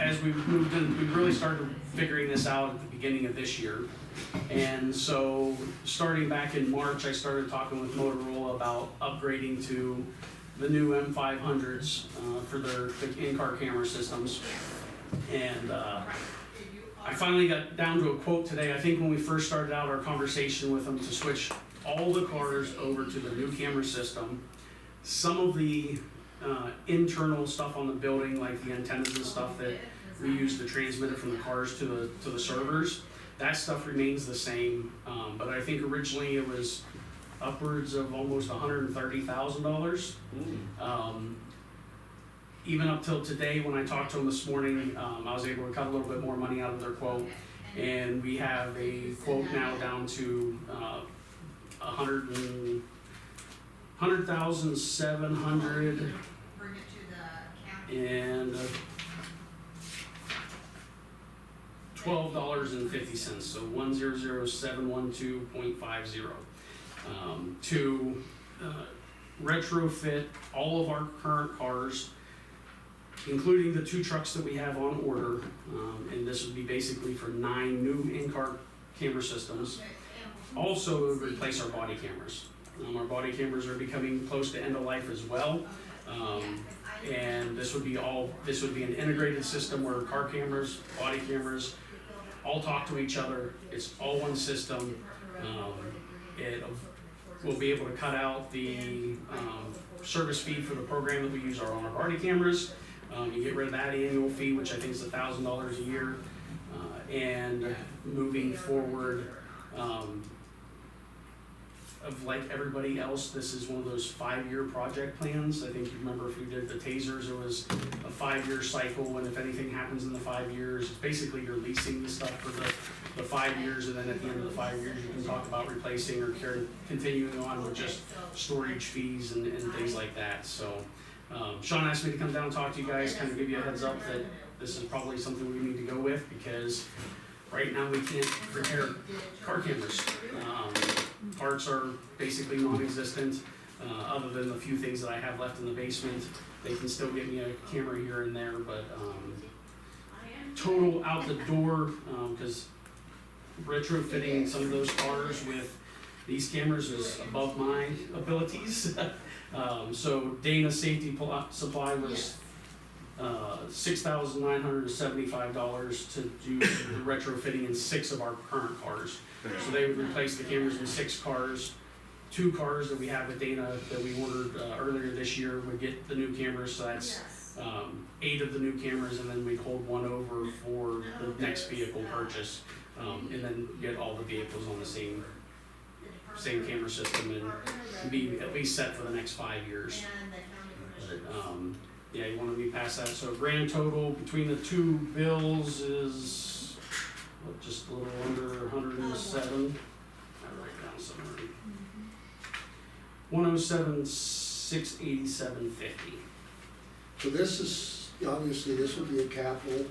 as we moved in, we really started figuring this out at the beginning of this year. And so starting back in March, I started talking with Motorola about upgrading to the new M500s for their in-car camera systems. And I finally got down to a quote today. I think when we first started out our conversation with them to switch all the cars over to the new camera system, some of the internal stuff on the building, like the antennas and stuff that we use to transmit it from the cars to the servers, that stuff remains the same. But I think originally it was upwards of almost $130,000. Even up till today, when I talked to them this morning, I was able to cut a little bit more money out of their quote, and we have a quote now down to $100,700 and $12.50, so 100,712.50, to retrofit all of our current cars, including the 2 trucks that we have on order, and this would be basically for 9 new in-car camera systems. Also, it would replace our body cameras. Our body cameras are becoming close to end of life as well, and this would be an integrated system where car cameras, body cameras, all talk to each other. It's all one system. We'll be able to cut out the service fee for the program that we use on our body cameras. You get rid of that annual fee, which I think is $1,000 a year. And moving forward, of like everybody else, this is one of those 5-year project plans. I think you remember if we did the tasers, it was a 5-year cycle, and if anything happens in the 5 years, basically you're leasing the stuff for the 5 years, and then at the end of the 5 years, you can talk about replacing or continuing on with just storage fees and things like that. So Sean asked me to come down and talk to you guys, kind of give you a heads up that this is probably something we need to go with, because right now we can't repair car cameras. Parts are basically non-existent, other than the few things that I have left in the basement. They can still get me a camera here and there, but total out the door, because retrofitting some of those cars with these cameras is above my abilities. So Dana Safety Supply was $6,975 to do the retrofitting in 6 of our current cars. So they would replace the cameras in 6 cars. 2 cars that we have with Dana that we ordered earlier this year would get the new cameras, so that's 8 of the new cameras, and then we'd hold 1 over for the next vehicle purchase, and then get all the vehicles on the same camera system and be at least set for the next 5 years. But, yeah, you wanted me past that. So grand total between the 2 bills is just a little under 107. I write it down somewhere. 107,687.50. So this is, obviously, this would be a capital.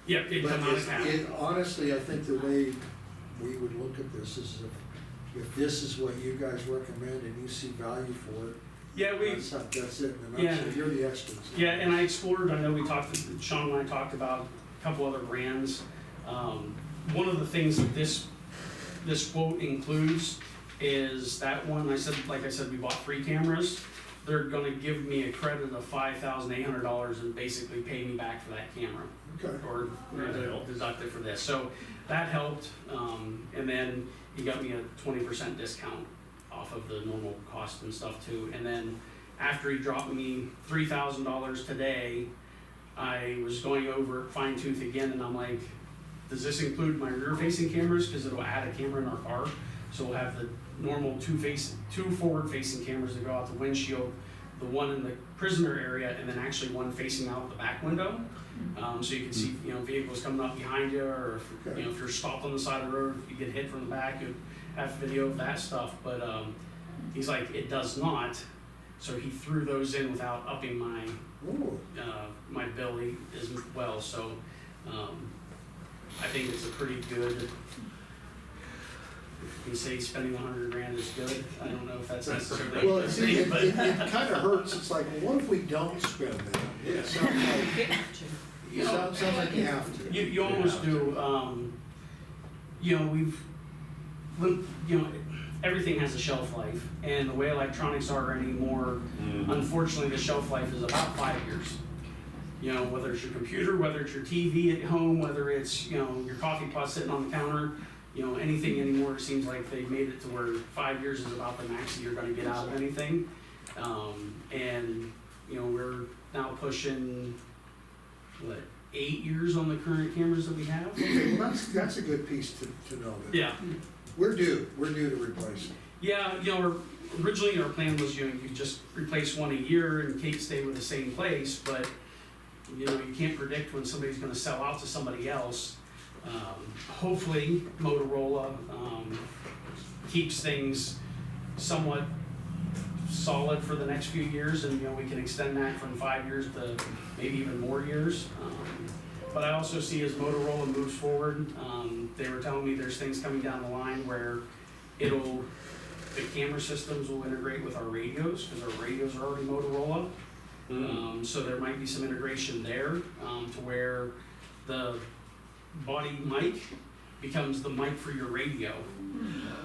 Yeah, it come out of capital. Honestly, I think the way we would look at this is if this is what you guys recommend and you see value for it, Yeah, that's it. And you're the experts. Yeah, and I explored. I know Sean and I talked about a couple other brands. One of the things that this quote includes is that one. Like I said, we bought 3 cameras. They're going to give me a credit of $5,800 and basically pay me back for that camera. Okay. Or deduct it for this. So that helped. And then he got me a 20% discount off of the normal cost and stuff too. And then after he dropped me $3,000 today, I was going over fine tooth again, and I'm like, does this include my rear facing cameras? Because it'll add a camera in our car. So we'll have the normal 2 forward facing cameras that go out the windshield, the one in the prisoner area, and then actually one facing out the back window. So you can see, vehicles coming up behind you, or if you're stopped on the side of the road, if you get hit from the back, you have video of that stuff. But he's like, it does not. So he threw those in without upping my my bill as well. So I think it's a pretty good. You say spending $100,000 is good. I don't know if that's necessarily. Well, it kind of hurts. It's like, well, what if we don't spend that? It sounds like, you know, Sounds like you have to. you almost do, you know, you know, everything has a shelf life, and the way electronics are anymore, unfortunately, the shelf life is about 5 years. You know, whether it's your computer, whether it's your TV at home, whether it's, you know, your coffee pot sitting on the counter, you know, anything anymore, it seems like they've made it to where 5 years is about the max that you're gonna get out of anything. And, you know, we're now pushing, what, 8 years on the current cameras that we have? Okay, well, that's a good piece to know that. Yeah. We're due to replace it. Yeah, you know, originally our plan was, you know, you just replace one a year and Kate stay with the same place, but, you know, you can't predict when somebody's gonna sell out to somebody else. Hopefully Motorola, keeps things somewhat solid for the next few years, and, you know, we can extend that from 5 years to maybe even more years. But I also see as Motorola moves forward, they were telling me there's things coming down the line where the camera systems will integrate with our radios, because our radios are already Motorola. So there might be some integration there, to where the body mic becomes the mic for your radio.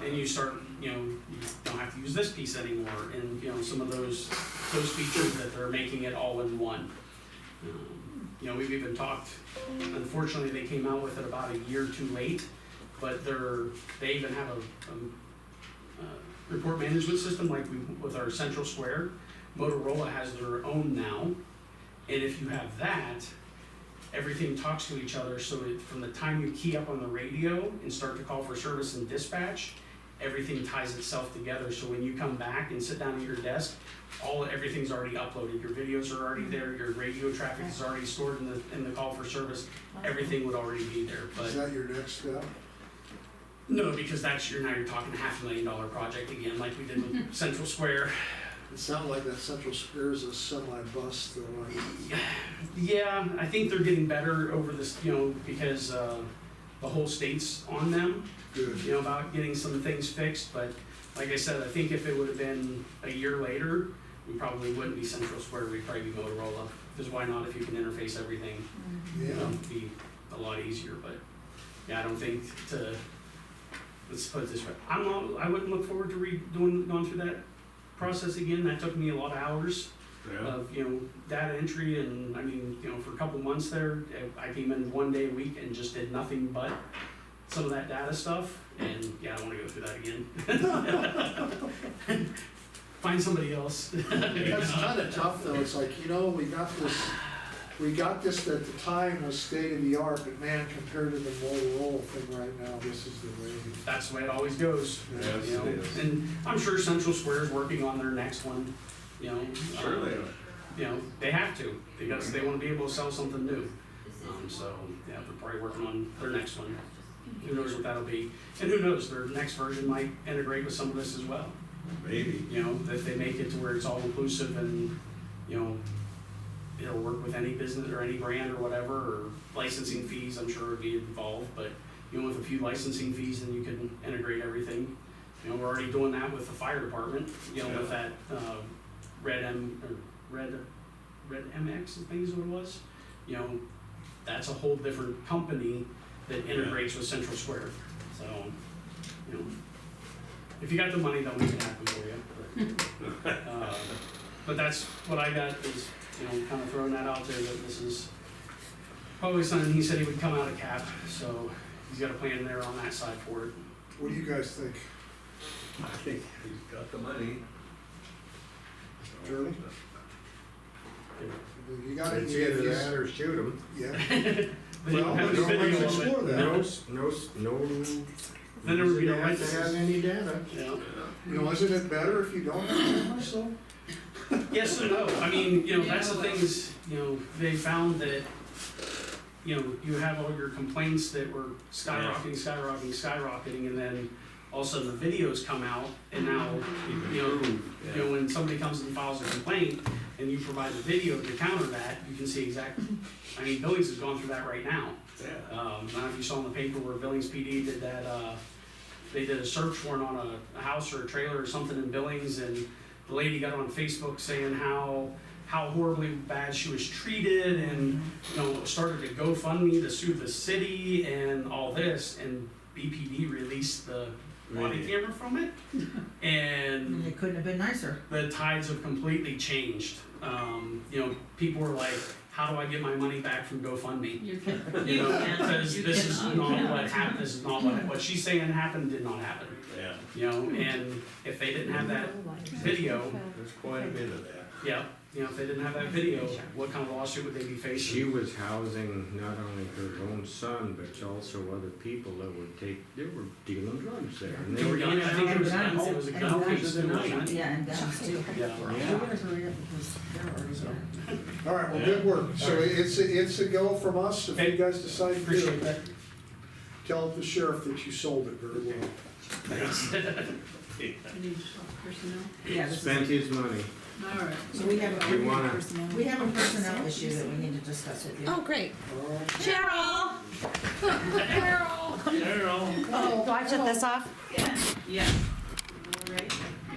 And you start, you know, you don't have to use this piece anymore, and, you know, some of those features that they're making it all in one. You know, we've even talked, unfortunately, they came out with it about a year too late, but they even have a report management system like with our Central Square. Motorola has their own now, and if you have that, everything talks to each other, so from the time you key up on the radio and start to call for service and dispatch, everything ties itself together, so when you come back and sit down at your desk, everything's already uploaded, your videos are already there, your radio traffic is already stored in the call for service, everything would already be there, but. Is that your next step? No, because now you're talking $500,000 project again, like we did with Central Square. It sounded like that Central Square is a semi-bust, though. Yeah, I think they're getting better over this, you know, because the whole state's on them, Good. you know, about getting some things fixed, but like I said, I think if it would have been a year later, we probably wouldn't be Central Square, we'd probably be Motorola, because why not, if you can interface everything, you know, it'd be a lot easier, but yeah, I don't think let's put it this way, I wouldn't look forward to going through that process again. That took me a lot of hours of, you know, data entry, and I mean, you know, for a couple months there, I came in 1 day a week and just did nothing but some of that data stuff, and yeah, I don't wanna go through that again. Find somebody else. That's kinda tough, though. It's like, you know, we got this at the time was state of the art, but man, compared to the Motorola thing right now, this is the way. That's the way it always goes. Yes, You know, it is. and I'm sure Central Square is working on their next one, you know. Sure they are. You know, they have to, because they wanna be able to sell something new. So, yeah, they're probably working on their next one. Who knows what that'll be, and who knows, their next version might integrate with some of this as well. Maybe. You know, if they make it to where it's all inclusive and, you know, it'll work with any business or any brand or whatever, or licensing fees, I'm sure would be involved, but, you know, with a few licensing fees, then you can integrate everything. You know, we're already doing that with the fire department, you know, with that, Red MX, I think is what it was. You know, that's a whole different company that integrates with Central Square, so, you know, if you got the money, they'll make it happen for you. But that's what I got is, you know, kind of throwing that out there, that this is probably something, he said he would come out of cap, so he's got a plan there on that side for it. What do you guys think? I think he's got the money. Shirley? You got it. It's either that or shoot them. Yeah. But you Well, have don't video let's of it. explore that. No. Then there would be no reason to have to licenses. have any data. Yeah. You know, isn't it better if you don't have cameras, so? Yes and no, I mean, you know, that's the thing is, you know, they found that, you know, you have all your complaints that were skyrocketing, and then all of a sudden the videos come out, and now, you know, when somebody comes and files a complaint, and you provide the video to counter that, you can see exactly, I mean, Billings has gone through that right now. Yeah. I don't know if you saw in the paper where Billings PD did that, they did a search warrant on a house or a trailer or something in Billings, and the lady got on Facebook saying how how horribly bad she was treated, and, you know, started to GoFundMe to sue the city and all this, and BPD released the body Really? camera from it. And It couldn't have been nicer. the tides have completely changed. You know, people were like, how do I get my money back from GoFundMe? You can. You know, can. because You this is can. not what happened, this is not what she's saying happened, did not happen. Yeah, You know, and if they didn't have that video, there's quite a bit of that. yeah, you know, if they didn't have that video, what kind of lawsuit would they be She facing? was housing not only her own son, but also other people that would they were dealing drugs there. And they were Yeah, I think it was guns, it was a gun case too, wasn't it? Yeah, and guns too. Yeah. Yeah. All right, well, good work. So it's a go from us if you guys decide to do Appreciate it. that. Tell the sheriff that you sold it very well. Thanks. You need to talk personnel? Yeah, this Spent is, his money. All right. so we have, We wanna, we have a personnel issue that we need to discuss with you. Oh, great. Cheryl! Cheryl. Oh, do I shut this off? Yeah. All right.